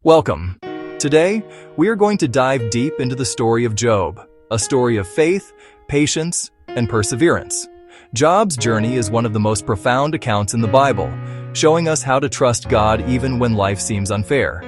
Welcome. Today, we are going to dive deep into the story of Job, a story of faith, patience, and perseverance. Job's journey is one of the most profound accounts in the Bible, showing us how to trust God even when life seems unfair.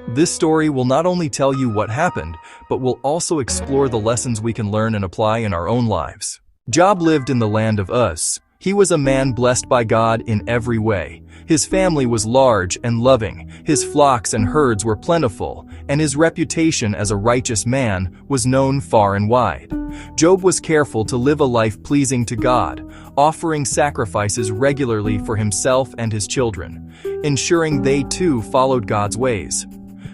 This story will not only tell you what happened, but will also explore the lessons we can learn and apply in our own lives. Job lived in the land of Uz. He was a man blessed by God in every way. His family was large and loving, his flocks and herds were plentiful, and his reputation as a righteous man was known far and wide. Job was careful to live a life pleasing to God, offering sacrifices regularly for himself and his children, ensuring they too followed God's ways.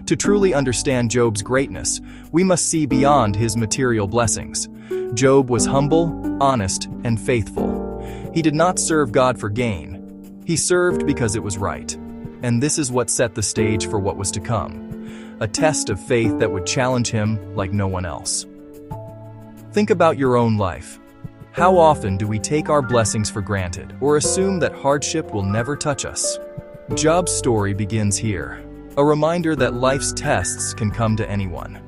To truly understand Job's greatness, we must see beyond his material blessings. Job was humble, honest, and faithful. He did not serve God for gain. He served because it was right. And this is what set the stage for what was to come. A test of faith that would challenge him like no one else. Think about your own life. How often do we take our blessings for granted or assume that hardship will never touch us? Job's story begins here. A reminder that life's tests can come to anyone.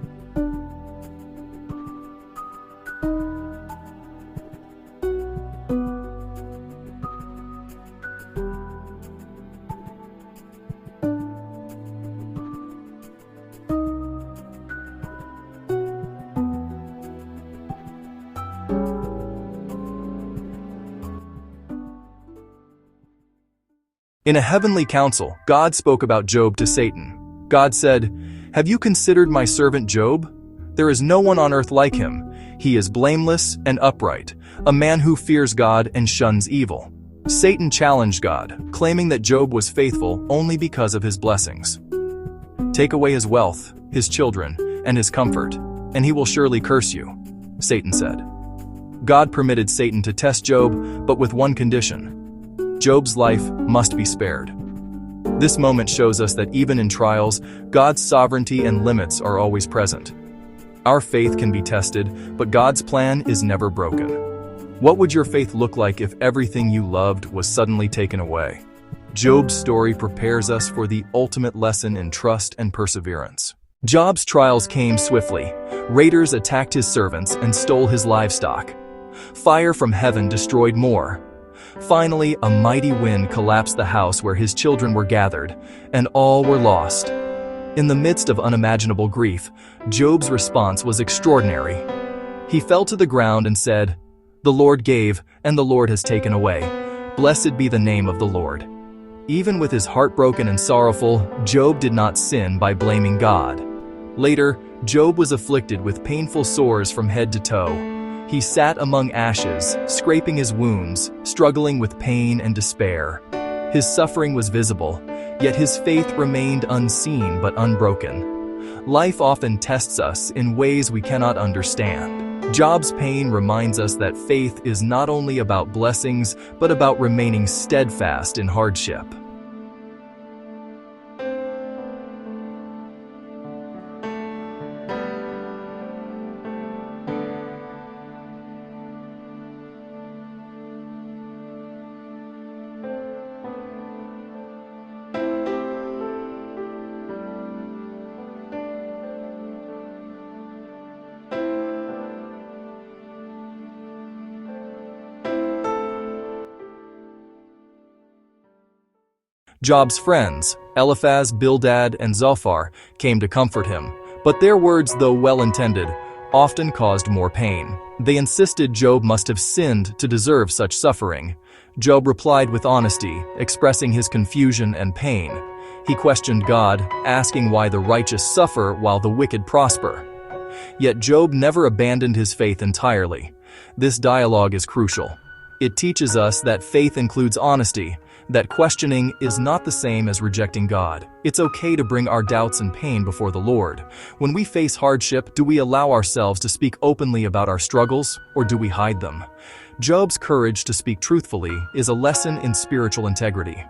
In a heavenly council, God spoke about Job to Satan. God said, "Have you considered my servant Job? There is no one on earth like him. He is blameless and upright, a man who fears God and shuns evil." Satan challenged God, claiming that Job was faithful only because of his blessings. "Take away his wealth, his children, and his comfort, and he will surely curse you," Satan said. God permitted Satan to test Job, but with one condition. Job's life must be spared. This moment shows us that even in trials, God's sovereignty and limits are always present. Our faith can be tested, but God's plan is never broken. What would your faith look like if everything you loved was suddenly taken away? Job's story prepares us for the ultimate lesson in trust and perseverance. Job's trials came swiftly. Raiders attacked his servants and stole his livestock. Fire from heaven destroyed more. Finally, a mighty wind collapsed the house where his children were gathered, and all were lost. In the midst of unimaginable grief, Job's response was extraordinary. He fell to the ground and said, "The Lord gave, and the Lord has taken away. Blessed be the name of the Lord." Even with his heart broken and sorrowful, Job did not sin by blaming God. Later, Job was afflicted with painful sores from head to toe. He sat among ashes, scraping his wounds, struggling with pain and despair. His suffering was visible, yet his faith remained unseen but unbroken. Life often tests us in ways we cannot understand. Job's pain reminds us that faith is not only about blessings, but about remaining steadfast in hardship. Job's friends, Eliphaz, Bildad, and Zophar, came to comfort him, but their words, though well-intended, often caused more pain. They insisted Job must have sinned to deserve such suffering. Job replied with honesty, expressing his confusion and pain. He questioned God, asking why the righteous suffer while the wicked prosper. Yet Job never abandoned his faith entirely. This dialogue is crucial. It teaches us that faith includes honesty, that questioning is not the same as rejecting God. It's okay to bring our doubts and pain before the Lord. When we face hardship, do we allow ourselves to speak openly about our struggles, or do we hide them? Job's courage to speak truthfully is a lesson in spiritual integrity.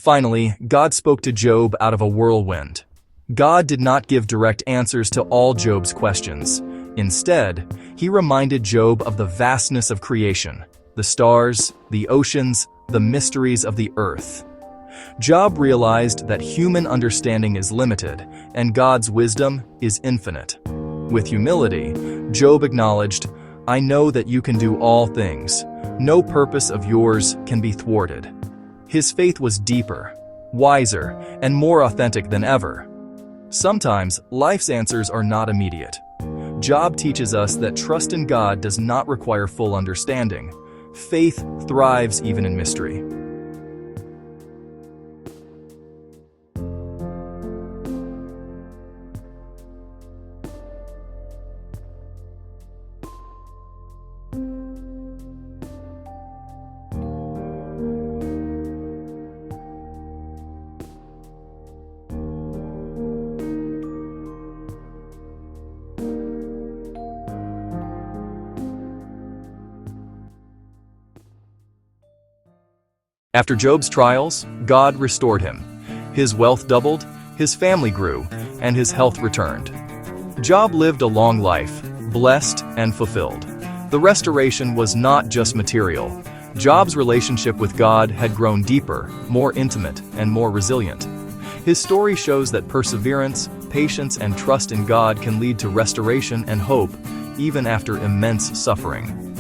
Finally, God spoke to Job out of a whirlwind. God did not give direct answers to all Job's questions. Instead, he reminded Job of the vastness of creation, the stars, the oceans, the mysteries of the earth. Job realized that human understanding is limited, and God's wisdom is infinite. With humility, Job acknowledged, "I know that you can do all things. No purpose of yours can be thwarted." His faith was deeper, wiser, and more authentic than ever. Sometimes, life's answers are not immediate. Job teaches us that trust in God does not require full understanding. Faith thrives even in mystery. After Job's trials, God restored him. His wealth doubled, his family grew, and his health returned. Job lived a long life, blessed and fulfilled. The restoration was not just material. Job's relationship with God had grown deeper, more intimate, and more resilient. His story shows that perseverance, patience, and trust in God can lead to restoration and hope, even after immense suffering.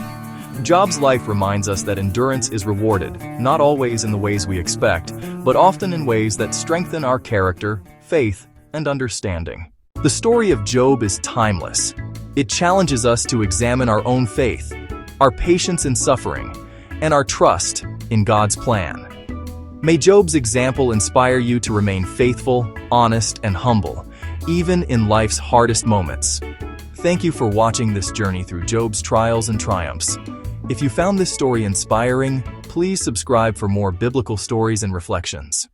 Job's life reminds us that endurance is rewarded, not always in the ways we expect, but often in ways that strengthen our character, faith, and understanding. The story of Job is timeless. It challenges us to examine our own faith, our patience in suffering, and our trust in God's plan. May Job's example inspire you to remain faithful, honest, and humble, even in life's hardest moments. Thank you for watching this journey through Job's trials and triumphs. If you found this story inspiring, please subscribe for more biblical stories and reflections.